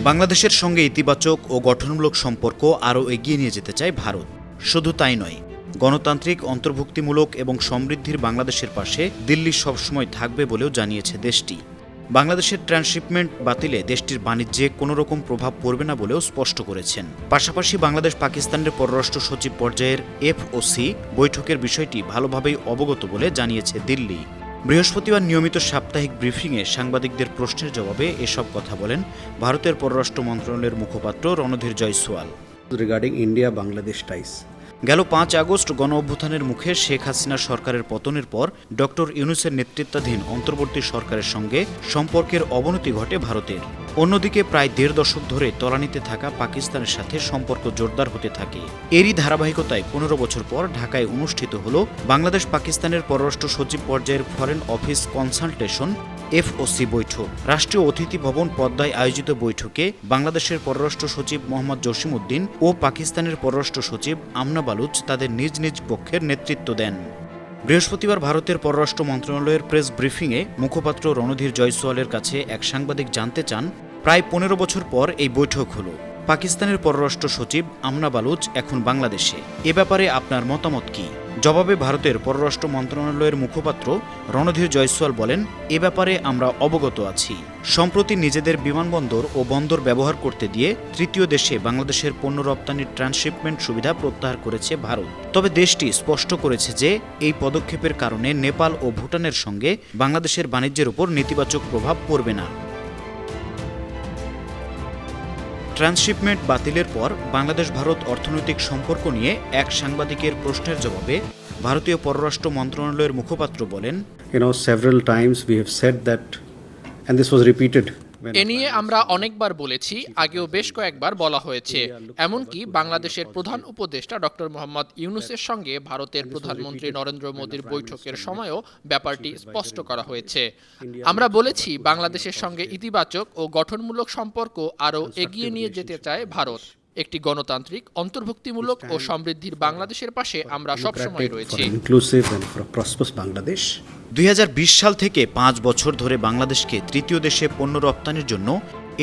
বাংলাদেশের সঙ্গে ইতিবাচক ও গঠনমূলক সম্পর্ক আরও এগিয়ে নিয়ে যেতে চায় ভারত। শুধু তাই নয়, গণতান্ত্রিক, অন্তর্ভুক্তিমূলক এবং সমৃদ্ধির বাংলাদেশের পাশে দিল্লি সবসময় থাকবে বলেও জানিয়েছে দেশটি। বাংলাদেশের ট্রান্সশিপমেন্ট বাতিলে দেশটির বাণিজ্যে কোনো রকম প্রভাব পড়বে না বলেও স্পষ্ট করেছেন। পাশাপাশি বাংলাদেশ পাকিস্তানের পররাষ্ট্র সচিব পর্যায়ের FOC বৈঠকের বিষয়টি ভালোভাবেই অবগত বলে জানিয়েছে দিল্লি। বৃহস্পতিবার নিয়মিত সাপ্তাহিক ব্রিফিংয়ে সাংবাদিকদের প্রশ্নের জবাবে এসব কথা বলেন ভারতের পররাষ্ট্র মন্ত্রণালয়ের মুখপাত্র রণধীর জয়সওয়াল। রিগার্ডিং ইন্ডিয়া বাংলাদেশ টাইস, গেল 5 আগস্ট গণ অভ্যুত্থানের মুখে শেখ হাসিনা সরকারের পতনের পর ডক্টর ইউনূসের নেতৃত্বাধীন অন্তর্বর্তী সরকারের সঙ্গে সম্পর্কের অবনতি ঘটে ভারতের। অন্যদিকে প্রায় 1.5 দশক ধরে তলানিতে থাকা পাকিস্তানের সাথে সম্পর্ক জোরদার হতে থাকে। এরই ধারাবাহিকতায় 15 বছর পর ঢাকায় অনুষ্ঠিত হল বাংলাদেশ পাকিস্তানের পররাষ্ট্র সচিব পর্যায়ের ফরেন অফিস কনসালটেশন FOC বৈঠক। রাষ্ট্রীয় অতিথি ভবন পদ্মায় আয়োজিত বৈঠকে বাংলাদেশের পররাষ্ট্র সচিব মোহাম্মদ জসিমউদ্দিন ও পাকিস্তানের পররাষ্ট্র সচিব আমনা বালুচ তাদের নিজ নিজ পক্ষের নেতৃত্ব দেন। বৃহস্পতিবার ভারতের পররাষ্ট্র মন্ত্রণালয়ের প্রেস ব্রিফিংয়ে মুখপাত্র রণধীর জয়সওয়ালের কাছে এক সাংবাদিক জানতে চান, প্রায় 15 বছর পর এই বৈঠক হলো। পাকিস্তানের পররাষ্ট্র সচিব আমনা বালুচ এখন বাংলাদেশে, এ ব্যাপারে আপনার মতামত কি? জবাবে ভারতের পররাষ্ট্র মন্ত্রণালয়ের মুখপাত্র রণধীর জয়সওয়াল বলেন, এ ব্যাপারে আমরা অবগত আছি। সম্প্রতি নিজেদের বিমানবন্দর ও বন্দর ব্যবহার করতে দিয়ে তৃতীয় দেশে বাংলাদেশের পণ্য রপ্তানির ট্রান্সশিপমেন্ট সুবিধা প্রত্যাহার করেছে ভারত। তবে দেশটি স্পষ্ট করেছে যে এই পদক্ষেপের কারণে নেপাল ও ভুটানের সঙ্গে বাংলাদেশের বাণিজ্যের উপর নেতিবাচক প্রভাব পড়বে না। ট্রান্সশিপমেন্ট বাতিলের পর বাংলাদেশ ভারত অর্থনৈতিক সম্পর্ক নিয়ে এক সাংবাদিকের প্রশ্নের জবাবে ভারতীয় পররাষ্ট্র মন্ত্রণালয়ের মুখপাত্র বলেন, several times we have said that, and this was repeated. এ নিয়ে আমরা অনেকবার বলেছি, আগেও বেশ কয়েকবার বলা হয়েছে। এমনকি বাংলাদেশের প্রধান উপদেষ্টা ডক্টর মোহাম্মদ ইউনূসের সঙ্গে ভারতের প্রধানমন্ত্রী নরেন্দ্র মোদীর বৈঠকের সময়ও ব্যাপারটি স্পষ্ট করা হয়েছে। আমরা বলেছি, বাংলাদেশের সঙ্গে ইতিবাচক ও গঠনমূলক সম্পর্ক আরও এগিয়ে নিয়ে যেতে চায় ভারত। একটি গণতান্ত্রিক, অন্তর্ভুক্তিমূলক ও সমৃদ্ধির বাংলাদেশের পাশে আমরা সবসময় রয়েছি। 2020 সাল থেকে 5 বছর ধরে বাংলাদেশকে তৃতীয় দেশে পণ্য রপ্তানির জন্য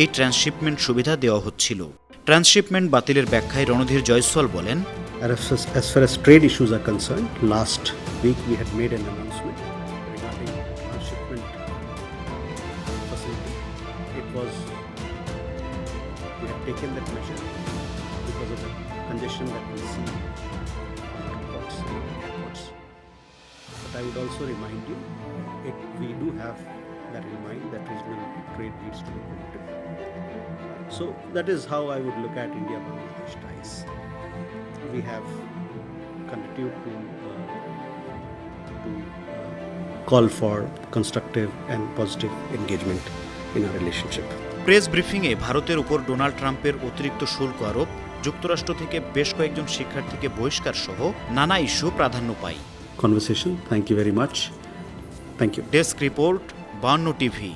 এই ট্রান্সশিপমেন্ট সুবিধা দেওয়া হচ্ছিল। ট্রান্সশিপমেন্ট বাতিলের ব্যাখ্যায় রণধীর জয়সওয়াল বলেন, As far as trade issues are concerned, last week we had made an announcement regarding transshipment facility. We had taken that measure because of the congestion that we see on ports and airports. But I would also remind you, we do have that in mind, that regional trade needs to be promoted. So that is how I would look at India-Bangladesh ties. We have continued to call for constructive and positive engagement in our relationship. Press ব্রিফিংয়ে ভারতের উপর Donald ট্রাম্পের অতিরিক্ত শুল্ক আরোপ, যুক্তরাষ্ট্র থেকে বেশ কয়েকজন শিক্ষার্থীকে বহিষ্কার সহ নানা ইস্যু প্রাধান্য পায়। Conversation. Thank you very much. Thank you. Desk report, 52 TV.